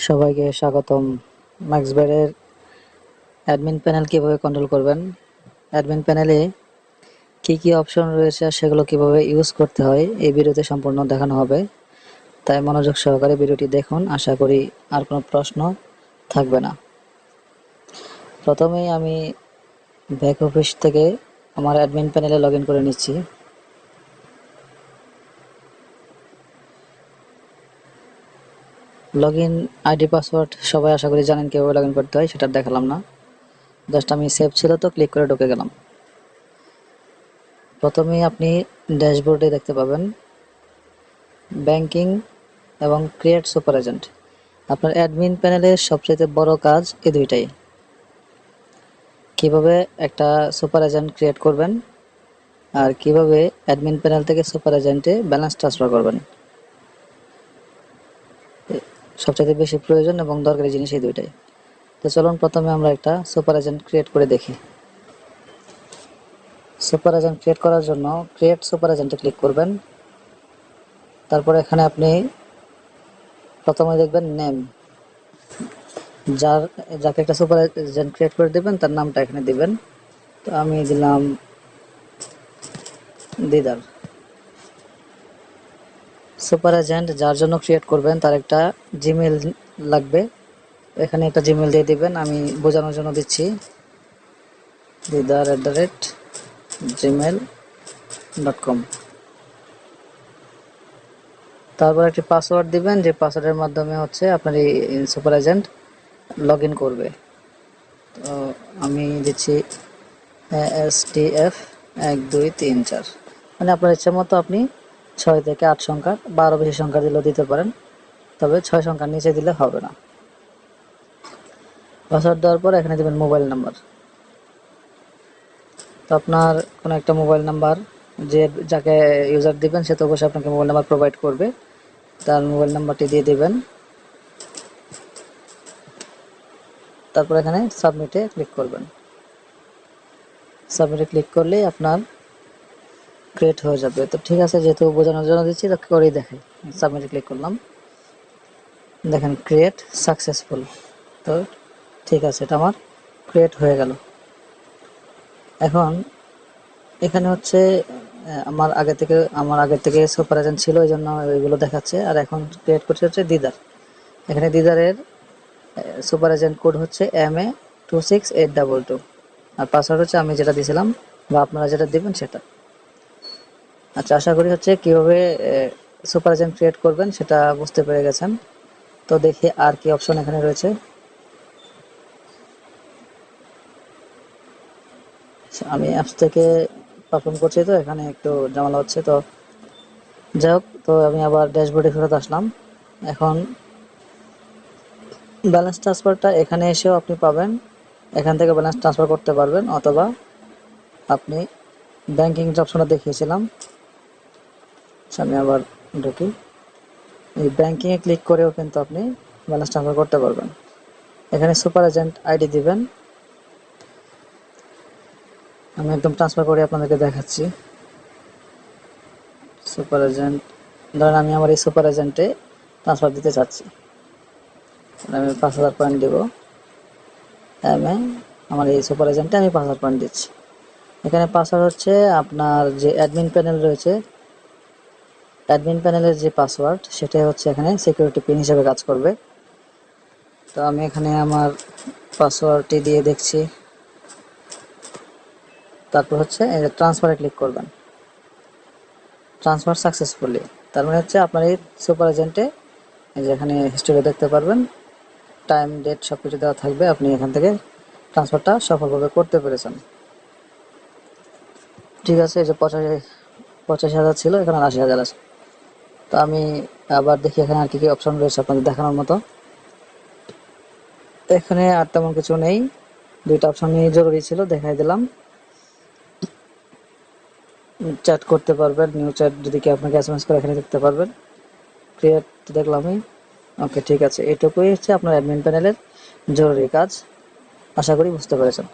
সবাইকে স্বাগতম। ম্যাক্সবের admin panel কিভাবে কন্ট্রোল করবেন, অ্যাডমিন প্যানেলে কি কি অপশন রয়েছে আর সেগুলো কিভাবে ইউজ করতে হয় এই ভিডিওতে সম্পূর্ণ দেখানো হবে। তাই মনোযোগ সহকারে ভিডিওটি দেখুন, আশা করি আর কোনো প্রশ্ন থাকবে না। প্রথমেই আমি ব্যাক অফিস থেকে আমার অ্যাডমিন প্যানেলে লগ ইন করে নিচ্ছি। লগ ইন আইডি পাসওয়ার্ড সবাই আশা করি জানেন কীভাবে লগ ইন করতে হয়, সেটা দেখালাম না, জাস্ট আমি সেভ ছিল তো ক্লিক করে ঢুকে গেলাম। প্রথমেই আপনি ড্যাশবোর্ডে দেখতে পাবেন ব্যাংকিং এবং ক্রিয়েট সুপার এজেন্ট। আপনার অ্যাডমিন প্যানেলের সবচেয়ে বড় কাজ এই দুইটাই, কিভাবে একটা সুপার এজেন্ট ক্রিয়েট করবেন আর কিভাবে অ্যাডমিন প্যানেল থেকে সুপার এজেন্টে ব্যালেন্স ট্রান্সফার করবেন। সবচেয়ে বেশি প্রয়োজন এবং দরকারি জিনিস এই দুইটাই। তো চলুন প্রথমে আমরা একটা সুপার এজেন্ট ক্রিয়েট করে দেখি। সুপার এজেন্ট ক্রিয়েট করার জন্য ক্রিয়েট সুপার এজেন্টে ক্লিক করবেন। তারপর এখানে আপনি প্রথমে দেখবেন নেম, যাকে একটা সুপার এজেন্ট ক্রিয়েট করে দেবেন তার নামটা এখানে দিবেন। তো আমি দিলাম দিদার। সুপার এজেন্ট যার জন্য ক্রিয়েট করবেন তার একটা জিমেল লাগবে, এখানে একটা জিমেল দিয়ে দিবেন। আমি বোঝানোর জন্য দিচ্ছি didar@gmail.com। তারপর একটি পাসওয়ার্ড দিবেন, যে পাসওয়ার্ডের মাধ্যমে হচ্ছে আপনার এই সুপার এজেন্ট লগ ইন করবে। তো আমি দিচ্ছি ASTF1234, মানে আপনার ইচ্ছা মতো আপনি 6 থেকে 8 সংখ্যা বা আরও বেশি সংখ্যা দিলেও দিতে পারেন, তবে 6 সংখ্যার নিচে দিলে হবে না। পাসওয়ার্ড দেওয়ার পর এখানে দেবেন মোবাইল নাম্বার। তো আপনার কোনো একটা মোবাইল নাম্বার, যাকে ইউজার দিবেন সে তো অবশ্যই আপনাকে মোবাইল নাম্বার প্রোভাইড করবে, তার মোবাইল নাম্বারটি দিয়ে দিবেন। তারপর এখানে সাবমিটে ক্লিক করবেন। সাবমিটে ক্লিক করলেই আপনার ক্রিয়েট হয়ে যাবে। তো ঠিক আছে, যেহেতু বোঝানোর জন্য দিচ্ছি তো করেই দেখাই। সাবমিটে ক্লিক করলাম, দেখেন ক্রিয়েট সাকসেসফুল। তো ঠিক আছে, এটা আমার ক্রিয়েট হয়ে গেল। এখন এখানে হচ্ছে আমার আগে থেকে সুপার এজেন্ট ছিল, এই জন্য ওইগুলো দেখাচ্ছে। আর এখন ক্রিয়েট করছে হচ্ছে দিদার। এখানে দিদারের সুপার এজেন্ট কোড হচ্ছে MA26822, আর পাসওয়ার্ড হচ্ছে আমি যেটা দিয়েছিলাম বা আপনারা যেটা দিবেন সেটা। আচ্ছা, আশা করি হচ্ছে কীভাবে সুপার এজেন্ট ক্রিয়েট করবেন সেটা বুঝতে পেরে গেছেন। তো দেখি আর কি অপশন এখানে রয়েছে। আমি অ্যাপস থেকে পারফর্ম করছি, তো এখানে একটু ঝামেলা হচ্ছে। তো যাই হোক, তো আমি আবার ড্যাশবোর্ডে ফেরত আসলাম। এখন ব্যালেন্স ট্রান্সফারটা এখানে এসেও আপনি পাবেন, এখান থেকে ব্যালেন্স ট্রান্সফার করতে পারবেন, অথবা আপনি ব্যাংকিং যে অপশনটা দেখিয়েছিলাম, আমি আবার ঢুকি, এই ব্যাংকিংয়ে ক্লিক করেও কিন্তু আপনি ব্যালেন্স ট্রান্সফার করতে পারবেন। এখানে সুপার এজেন্ট আইডি দিবেন। আমি একদম ট্রান্সফার করে আপনাদেরকে দেখাচ্ছি। সুপার এজেন্ট, ধরেন আমি আমার এই সুপার এজেন্টে ট্রান্সফার দিতে চাচ্ছি, আমি 5000 পয়েন্ট দেবো। আমার এই সুপার এজেন্টে আমি 5000 পয়েন্ট দিচ্ছি। এখানে পাসওয়ার্ড হচ্ছে আপনার যে অ্যাডমিন প্যানেল রয়েছে, অ্যাডমিন প্যানেলের যে পাসওয়ার্ড সেটাই হচ্ছে এখানে সিকিউরিটি পিন হিসেবে কাজ করবে। তো আমি এখানে আমার পাসওয়ার্ডটি দিয়ে দেখছি। তারপর হচ্ছে ট্রান্সফারে ক্লিক করবেন, ট্রান্সফার সাকসেসফুলি। তার মানে হচ্ছে আপনার এই সুপার এজেন্টে যেখানে হিস্টোরি দেখতে পারবেন, টাইম ডেট সব কিছু দেওয়া থাকবে, আপনি এখান থেকে ট্রান্সফারটা সফলভাবে করতে পেরেছেন। ঠিক আছে, এই যে 85,000 ছিল, এখানে 80,000 আছে। তো আমি আবার দেখি এখানে আর কি কি অপশন রয়েছে আপনাদের দেখানোর মতো। এখানে আর তেমন কিছু নেই, দুইটা অপশনই জরুরি ছিল, দেখাই দিলাম। চ্যাট করতে পারবেন, নিউ চ্যাট যদি কেউ আপনাকে এসএমএস করে এখানে দেখতে পারবেন। ক্রিয়েট দেখলামই। ওকে, ঠিক আছে, এটুকুই হচ্ছে আপনার অ্যাডমিন প্যানেলের জরুরি কাজ। আশা করি বুঝতে পেরেছেন।